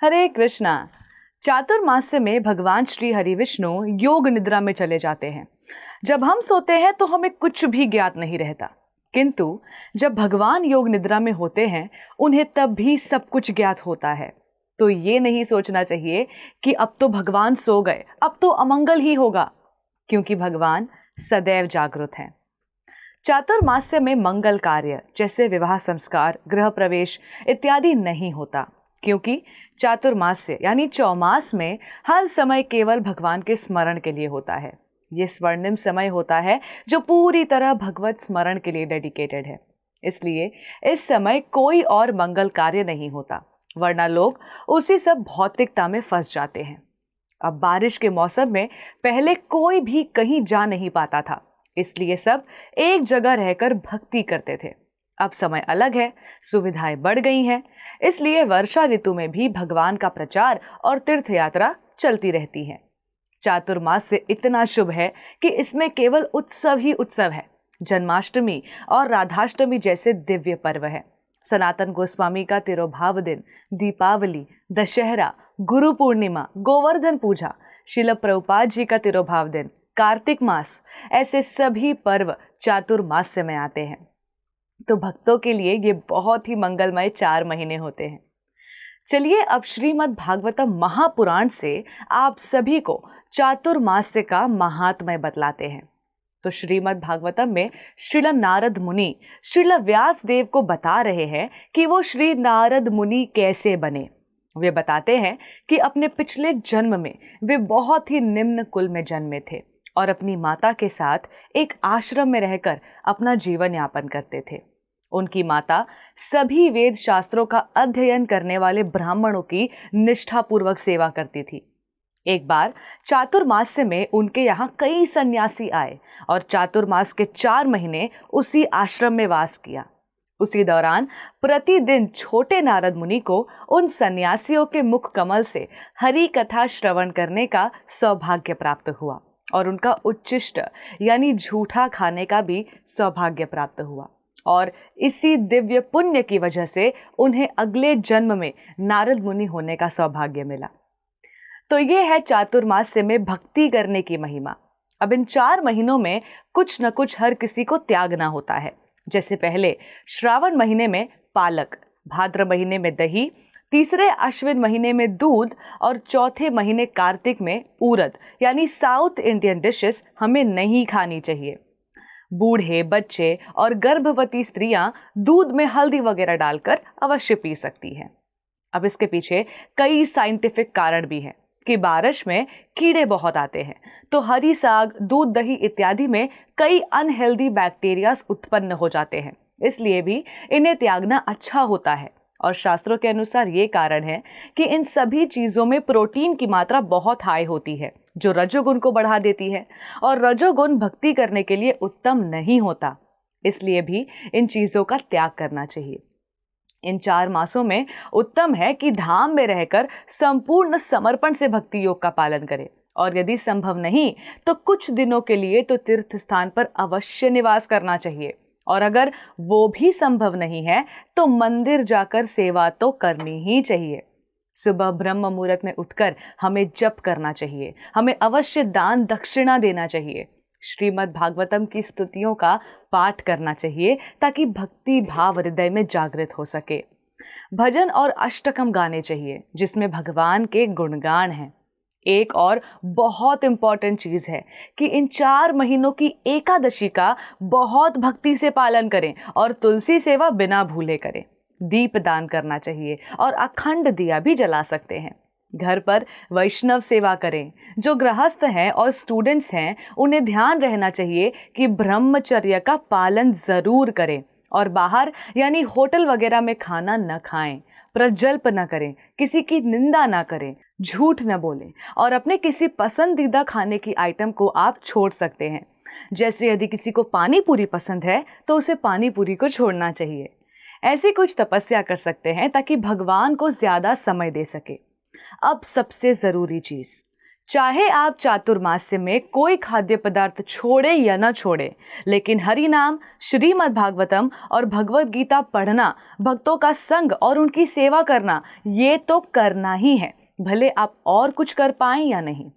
हरे कृष्णा। चातुर्मास्य में भगवान श्री हरि विष्णु योग निद्रा में चले जाते हैं। जब हम सोते हैं तो हमें कुछ भी ज्ञात नहीं रहता, किंतु जब भगवान योग निद्रा में होते हैं उन्हें तब भी सब कुछ ज्ञात होता है। तो ये नहीं सोचना चाहिए कि अब तो भगवान सो गए, अब तो अमंगल ही होगा, क्योंकि भगवान सदैव जागृत हैं। चातुर्मास्य में मंगल कार्य जैसे विवाह संस्कार, गृह प्रवेश इत्यादि नहीं होता, क्योंकि चातुर्मास्य यानी चौमास में हर समय केवल भगवान के स्मरण के लिए होता है। ये स्वर्णिम समय होता है जो पूरी तरह भगवत स्मरण के लिए डेडिकेटेड है। इसलिए इस समय कोई और मंगल कार्य नहीं होता, वरना लोग उसी सब भौतिकता में फंस जाते हैं। अब बारिश के मौसम में पहले कोई भी कहीं जा नहीं पाता था, इसलिए सब एक जगह रहकर भक्ति करते थे। अब समय अलग है, सुविधाएं बढ़ गई हैं, इसलिए वर्षा ऋतु में भी भगवान का प्रचार और तीर्थ यात्रा चलती रहती है। चातुर्मास्य इतना शुभ है कि इसमें केवल उत्सव ही उत्सव है। जन्माष्टमी और राधाष्टमी जैसे दिव्य पर्व है। सनातन गोस्वामी का तिरोभाव दिन, दीपावली, दशहरा, गुरु पूर्णिमा, गोवर्धन पूजा, शिल प्रभुपाद जी का तिरोभाव दिन, कार्तिक मास, ऐसे सभी पर्व चातुर्मास्य में आते हैं। तो भक्तों के लिए ये बहुत ही मंगलमय 4 महीने होते हैं। चलिए अब श्रीमद् भागवतम महापुराण से आप सभी को चातुर्मास्य का महात्म्य बतलाते हैं। तो श्रीमद् भागवतम में श्रील नारद मुनि श्रील व्यास देव को बता रहे हैं कि वो श्री नारद मुनि कैसे बने। वे बताते हैं कि अपने पिछले जन्म में वे बहुत ही निम्न कुल में जन्मे थे और अपनी माता के साथ एक आश्रम में रहकर अपना जीवन यापन करते थे। उनकी माता सभी वेद शास्त्रों का अध्ययन करने वाले ब्राह्मणों की निष्ठापूर्वक सेवा करती थी। एक बार चातुर्मास्य में उनके यहाँ कई सन्यासी आए और चातुर्मास के 4 महीने उसी आश्रम में वास किया। उसी दौरान प्रतिदिन छोटे नारद मुनि को उन सन्यासियों के मुख कमल से हरि कथा श्रवण करने का सौभाग्य प्राप्त हुआ और उनका उच्छिष्ट यानी झूठा खाने का भी सौभाग्य प्राप्त हुआ। और इसी दिव्य पुण्य की वजह से उन्हें अगले जन्म में नारद मुनि होने का सौभाग्य मिला। तो ये है चातुर्मास्य में भक्ति करने की महिमा। अब इन 4 महीनों में कुछ न कुछ हर किसी को त्यागना होता है। जैसे पहले श्रावण महीने में पालक, भाद्र महीने में दही, तीसरे अश्विन महीने में दूध और चौथे महीने कार्तिक में उड़द यानी साउथ इंडियन डिशेस हमें नहीं खानी चाहिए। बूढ़े, बच्चे और गर्भवती स्त्रियां दूध में हल्दी वगैरह डालकर अवश्य पी सकती हैं। अब इसके पीछे कई साइंटिफिक कारण भी हैं कि बारिश में कीड़े बहुत आते हैं, तो हरी साग, दूध, दही इत्यादि में कई अनहेल्दी बैक्टीरियाज उत्पन्न हो जाते हैं, इसलिए भी इन्हें त्यागना अच्छा होता है। और शास्त्रों के अनुसार ये कारण है कि इन सभी चीज़ों में प्रोटीन की मात्रा बहुत हाई होती है, जो रजोगुण को बढ़ा देती है, और रजोगुण भक्ति करने के लिए उत्तम नहीं होता, इसलिए भी इन चीज़ों का त्याग करना चाहिए। इन 4 मासों में उत्तम है कि धाम में रहकर संपूर्ण समर्पण से भक्ति योग का पालन करें, और यदि संभव नहीं तो कुछ दिनों के लिए तो तीर्थ स्थान पर अवश्य निवास करना चाहिए, और अगर वो भी संभव नहीं है तो मंदिर जाकर सेवा तो करनी ही चाहिए। सुबह ब्रह्म मुहूर्त में उठकर हमें जप करना चाहिए, हमें अवश्य दान दक्षिणा देना चाहिए, श्रीमद् भागवतम की स्तुतियों का पाठ करना चाहिए ताकि भक्ति भाव हृदय में जागृत हो सके। भजन और अष्टकम गाने चाहिए जिसमें भगवान के गुणगान हैं। एक और बहुत इंपॉर्टेंट चीज है कि इन 4 महीनों की एकादशी का बहुत भक्ति से पालन करें और तुलसी सेवा बिना भूले करें। दीप दान करना चाहिए और अखंड दिया भी जला सकते हैं। घर पर वैष्णव सेवा करें। जो गृहस्थ हैं और स्टूडेंट्स हैं उन्हें ध्यान रहना चाहिए कि ब्रह्मचर्य का पालन जरूर करें और बाहर यानी होटल वगैरह में खाना न खाएं, प्रजल्प न करें, किसी की निंदा ना करें, झूठ न बोलें, और अपने किसी पसंदीदा खाने की आइटम को आप छोड़ सकते हैं। जैसे यदि किसी को पानी पूरी पसंद है तो उसे पानी पूरी को छोड़ना चाहिए। ऐसी कुछ तपस्या कर सकते हैं ताकि भगवान को ज़्यादा समय दे सके। अब सबसे ज़रूरी चीज़, चाहे आप चातुर्मास्य में कोई खाद्य पदार्थ छोड़े या न छोड़े, लेकिन हरि नाम, श्रीमद् भागवतम और भगवत गीता पढ़ना, भक्तों का संग और उनकी सेवा करना, ये तो करना ही है, भले आप और कुछ कर पाएं या नहीं।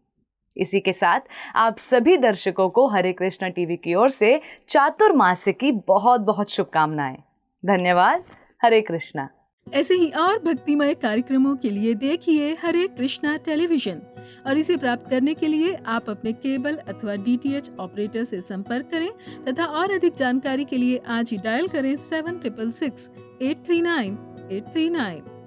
इसी के साथ आप सभी दर्शकों को हरे कृष्णा टीवी की ओर से चातुर्मास्य की बहुत बहुत शुभकामनाएं। धन्यवाद। हरे कृष्णा। ऐसे ही और भक्तिमय कार्यक्रमों के लिए देखिए हरे कृष्णा टेलीविजन, और इसे प्राप्त करने के लिए आप अपने केबल अथवा DTH ऑपरेटर से संपर्क करें तथा और अधिक जानकारी के लिए आज ही डायल करें 7666 839 839।